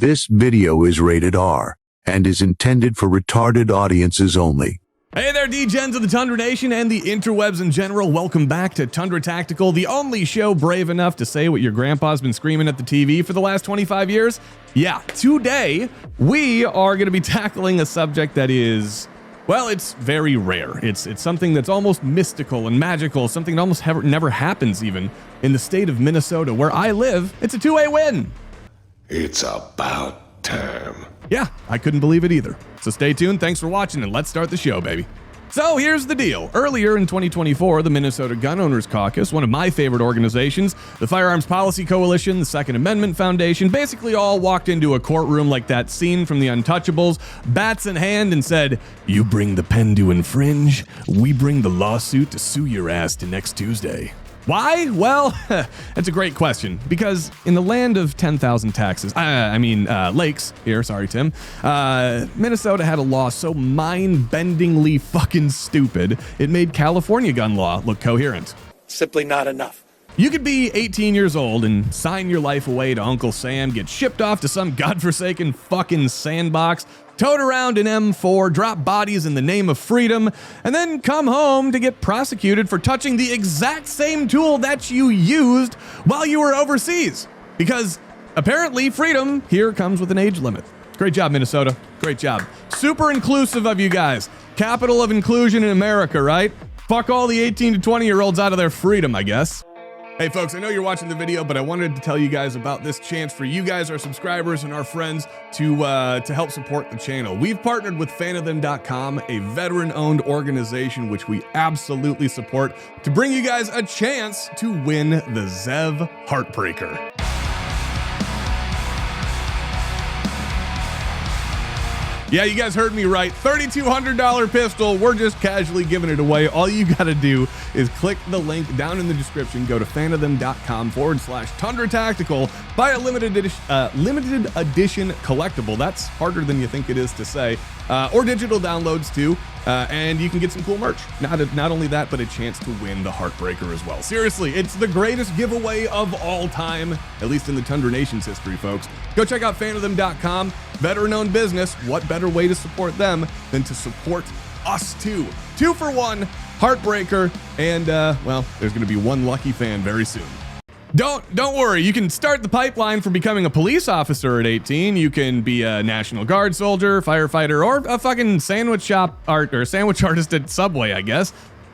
This video is rated R and is intended for retarded audiences only. Hey there, D-Gens of the Tundra Nation and the interwebs in general. Welcome back to Tundra Tactical, the only show brave enough to say what your grandpa's been screaming at the TV for the last 25 years. Yeah, today we are going to be tackling a subject that is, well, it's very rare. It's something that's almost mystical and magical, something that almost never happens even in the state of Minnesota where I live. It's a two-way win. It's about time. Yeah, I couldn't believe it either. So stay tuned, thanks for watching, and let's start the show, baby. So here's the deal. Earlier in 2024, the Minnesota Gun Owners Caucus, one of my favorite organizations, the Firearms Policy Coalition, the Second Amendment Foundation, basically all walked into a courtroom like that scene from The Untouchables, bats in hand, and said, "You bring the pen to infringe, we bring the lawsuit to sue your ass to next Tuesday." Why? Well, that's a great question, because in the land of 10,000 taxes, lakes here, sorry, Tim, Minnesota had a law so mind-bendingly fucking stupid, it made California gun law look coherent. Simply not enough. You could be 18 years old and sign your life away to Uncle Sam, get shipped off to some godforsaken fucking sandbox, towed around an M4, drop bodies in the name of freedom, and then come home to get prosecuted for touching the exact same tool that you used while you were overseas. Because apparently freedom here comes with an age limit. Great job, Minnesota. Great job. Super inclusive of you guys. Capital of inclusion in America, right? Fuck all the 18 to 20-year-olds out of their freedom, I guess. Hey folks, I know you're watching the video, but I wanted to tell you guys about this chance for you guys, our subscribers and our friends, to help support the channel. We've partnered with fanofthem.com, a veteran-owned organization which we absolutely support, to bring you guys a chance to win the Zev Heartbreaker. Yeah, you guys heard me right. $3,200 pistol. We're just casually giving it away. All you got to do is click the link down in the description. Go to fanofthem.com/Tundra Tactical. Buy a limited edition collectible. That's harder than you think it is to say. Or digital downloads too. And you can get some cool merch. Not only that, but a chance to win the Heartbreaker as well. Seriously, it's the greatest giveaway of all time, at least in the Tundra Nation's history, folks. Go check out fanofthem.com. Veteran-owned business. What better way to support them than to support us too? 2-for-1 Heartbreaker, and well, there's going to be one lucky fan very soon. Don't worry, you can start the pipeline for becoming a police officer at 18. You can be a National Guard soldier, firefighter, or a fucking sandwich artist at Subway, I guess.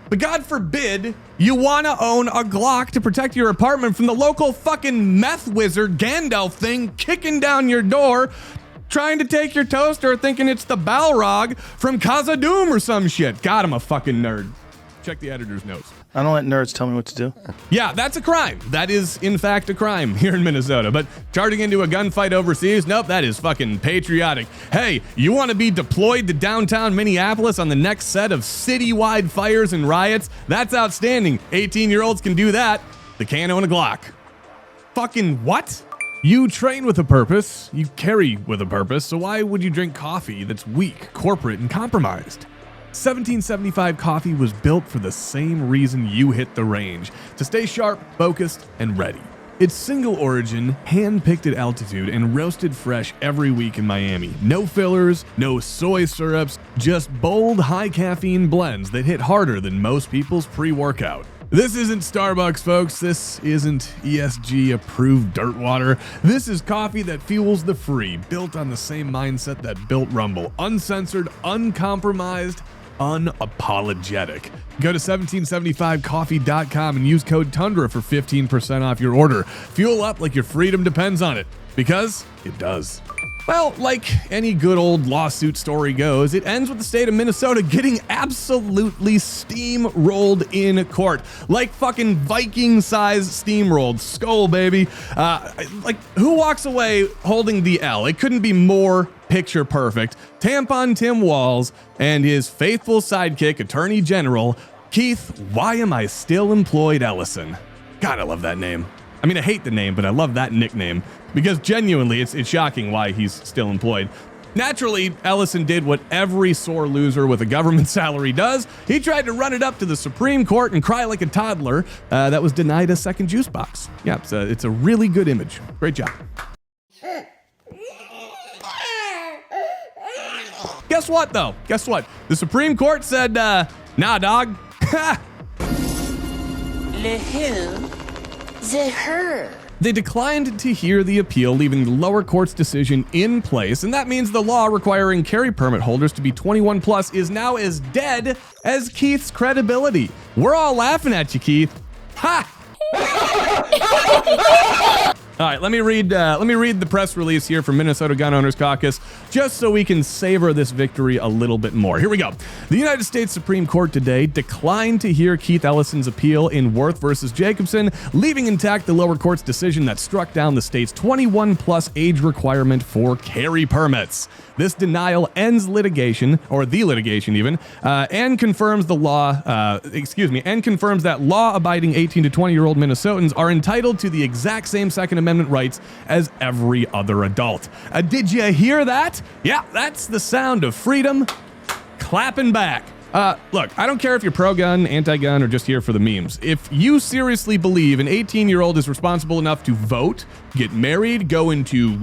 But God forbid you want to own a Glock to protect your apartment from the local fucking meth wizard Gandalf thing kicking down your door, trying to take your toaster, thinking it's the Balrog from Khazad-dûm or some shit. God, I'm a fucking nerd. Check the editor's notes. I don't let nerds tell me what to do. Yeah, that's a crime. That is, in fact, a crime here in Minnesota. But charging into a gunfight overseas, nope, that is fucking patriotic. Hey, you want to be deployed to downtown Minneapolis on the next set of citywide fires and riots? That's outstanding. 18-year-olds can do that. They can't own a Glock. Fucking what? You train with a purpose, you carry with a purpose, so why would you drink coffee that's weak, corporate, and compromised? 1775 coffee was built for the same reason you hit the range, to stay sharp, focused, and ready. It's single origin, hand-picked at altitude, and roasted fresh every week in Miami. No fillers, no soy syrups, just bold, high-caffeine blends that hit harder than most people's pre-workout. This isn't Starbucks, folks. This isn't ESG-approved dirt water. This is coffee that fuels the free, built on the same mindset that built Rumble. Uncensored, uncompromised, unapologetic. Go to 1775coffee.com and use code Tundra for 15% off your order. Fuel up like your freedom depends on it, because it does. Well, like any good old lawsuit story goes, it ends with the state of Minnesota getting absolutely steamrolled in court. Like fucking Viking-sized steamrolled. Skull, baby. Like, who walks away holding the L? It couldn't be more picture perfect. Tampon Tim Walz and his faithful sidekick, Attorney General Keith, why am I still employed Ellison? God, I love that name. I mean, I hate the name, but I love that nickname because genuinely it's shocking why he's still employed. Naturally, Ellison did what every sore loser with a government salary does. He tried to run it up to the Supreme Court and cry like a toddler that was denied a second juice box. Yeah, it's a really good image. Great job. Guess what, though? Guess what? The Supreme Court said, nah, dog. Le who? The her. They declined to hear the appeal, leaving the lower court's decision in place, and that means the law requiring carry permit holders to be 21 plus is now as dead as Keith's credibility. We're all laughing at you, Keith. Ha! All right, let me read the press release here from Minnesota Gun Owners Caucus, just so we can savor this victory a little bit more. Here we go. The United States Supreme Court today declined to hear Keith Ellison's appeal in Worth versus Jacobson, leaving intact the lower court's decision that struck down the state's 21 plus age requirement for carry permits. This denial ends litigation, or the litigation even, and confirms that law-abiding 18 to 20-year-old Minnesotans are entitled to the exact same Second Amendment rights as every other adult. Did you hear that? Yeah, that's the sound of freedom clapping back. Look, I don't care if you're pro-gun, anti-gun, or just here for the memes. If you seriously believe an 18-year-old is responsible enough to vote, get married, go into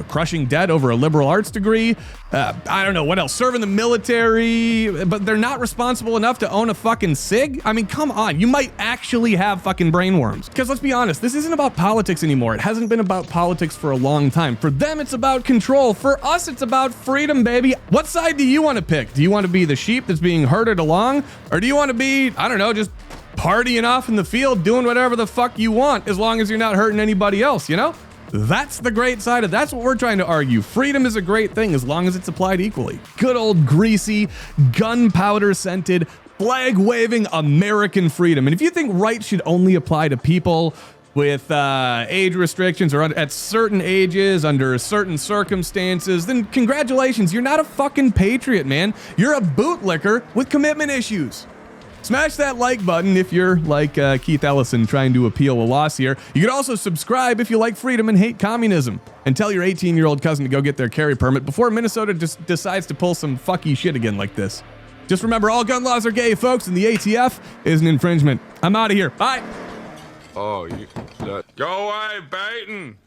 crushing debt over a liberal arts degree, I don't know, what else, serve in the military, but they're not responsible enough to own a fucking cig? I mean, come on, you might actually have fucking brainworms. Because let's be honest, this isn't about politics anymore. It hasn't been about politics for a long time. For them, it's about control. For us, it's about freedom, baby. What side do you want to pick? Do you want to be the sheep that's being herded along? Or do you want to be, I don't know, just partying off in the field, doing whatever the fuck you want, as long as you're not hurting anybody else, you know? That's the great side of that's what we're trying to argue. Freedom is a great thing as long as it's applied equally. Good old greasy, gunpowder scented, flag waving American freedom. And if you think rights should only apply to people with age restrictions or at certain ages under certain circumstances, then congratulations, you're not a fucking patriot, man. You're a bootlicker with commitment issues. Smash that like button if you're like Keith Ellison trying to appeal a loss here. You could also subscribe if you like freedom and hate communism. And tell your 18-year-old cousin to go get their carry permit before Minnesota just decides to pull some fucky shit again like this. Just remember, all gun laws are gay, folks, and the ATF is an infringement. I'm out of here. Bye. Oh, go away, Boyden.